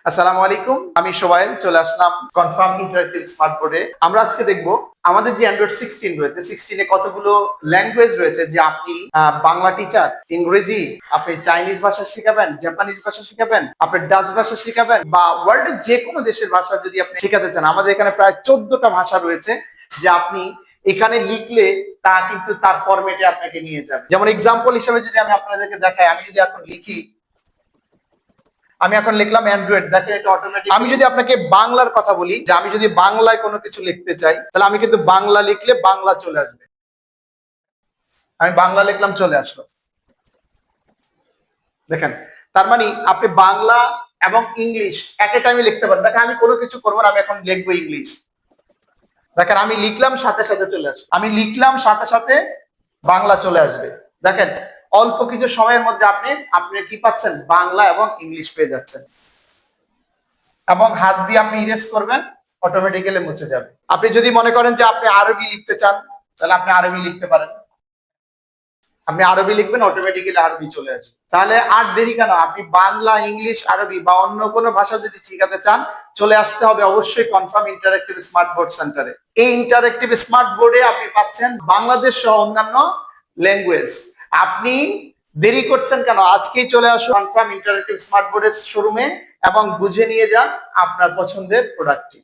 আসসালামু আলাইকুম, আমি সোবাইল চলে আসলাম কনফার্ম ইন্টারেক্টিভ স্মার্ট বোর্ডে। আমরা আজকে দেখব আমাদের যে অ্যান্ড্রয়েড 16 রয়েছে, 16 কতগুলো ল্যাঙ্গুয়েজ রয়েছে যে আপনি বাংলা টিচার, ইংরেজি, আপনি চাইনিজ ভাষা শিখাবেন, জাপানিজ ভাষা শিখাবেন, আপনি ডাচ ভাষা শিখাবেন, বা ওয়ার্ল্ডের যে কোনো দেশের ভাষা যদি আপনি শেখাতে চান। আমাদের এখানে প্রায় 14টা ভাষা রয়েছে যে আপনি এখানে লিখলে তা কিন্তু তার ফরম্যাটে আপনাকে নিয়ে যাবে। যেমন এক্সাম্পল হিসেবে যদি আমি আপনাদেরকে দেখাই, আমি যদি এখন লিখি, আমি এখন লিখলাম অ্যান্ড্রয়েড, দেখেন এটা অটোমেটিক। আমি যদি আপনাকে বাংলার কথা বলি, যে আমি যদি বাংলায় কোনো কিছু লিখতে চাই, তাহলে আমি কিন্তু বাংলা লিখলে বাংলা চলে আসবে। আমি বাংলা লিখলাম, চলে আসলো। দেখেন, তার মানে আপনি বাংলা এবং ইংলিশ এট এ টাইমে লিখতে পারেন। দেখেন আমি কোনো কিছু করবো না, আমি এখন লিখবো ইংলিশ। দেখেন আমি লিখলাম, সাথে সাথে চলে আসবে। আমি লিখলাম, সাথে সাথে বাংলা চলে আসবে। দেখেন অল্প কিছু সময়ের মধ্যে আপনি আপনি কি পাচ্ছেন, বাংলা এবং ইংলিশ পেয়ে যাচ্ছেন। এবং হাত দিয়ে আপনি ইরেজ করবেন, অটোমেটিক্যালি মুছে যাবে। আপনি যদি মনে করেন যে আপনি আরবি লিখতে চান, তাহলে আপনি আরবি লিখতে পারেন। আপনি আরবি লিখবেন, অটোমেটিক্যালি আরবি চলে আসবে। তাহলে আর দেরি কেন, আপনি বাংলা, ইংলিশ, আরবি বা অন্য কোনো ভাষা যদি শিখাতে চান, চলে আসতে হবে অবশ্যই কনফার্ম ইন্টারেক্টিভ স্মার্ট বোর্ড সেন্টারে। এই ইন্টারেক্টিভ স্মার্ট বোর্ডে আপনি পাচ্ছেন বাংলাদেশ সহ অন্যান্য ল্যাঙ্গুয়েজ। আপনি দেরি করছেন কেন, আজকেই চলে আসুন কনফার্ম ইন্টারেক্টিভ স্মার্ট বোর্ডের শোরুমে এবং বুঝে নিয়ে যান আপনার পছন্দের প্রোডাক্টটি।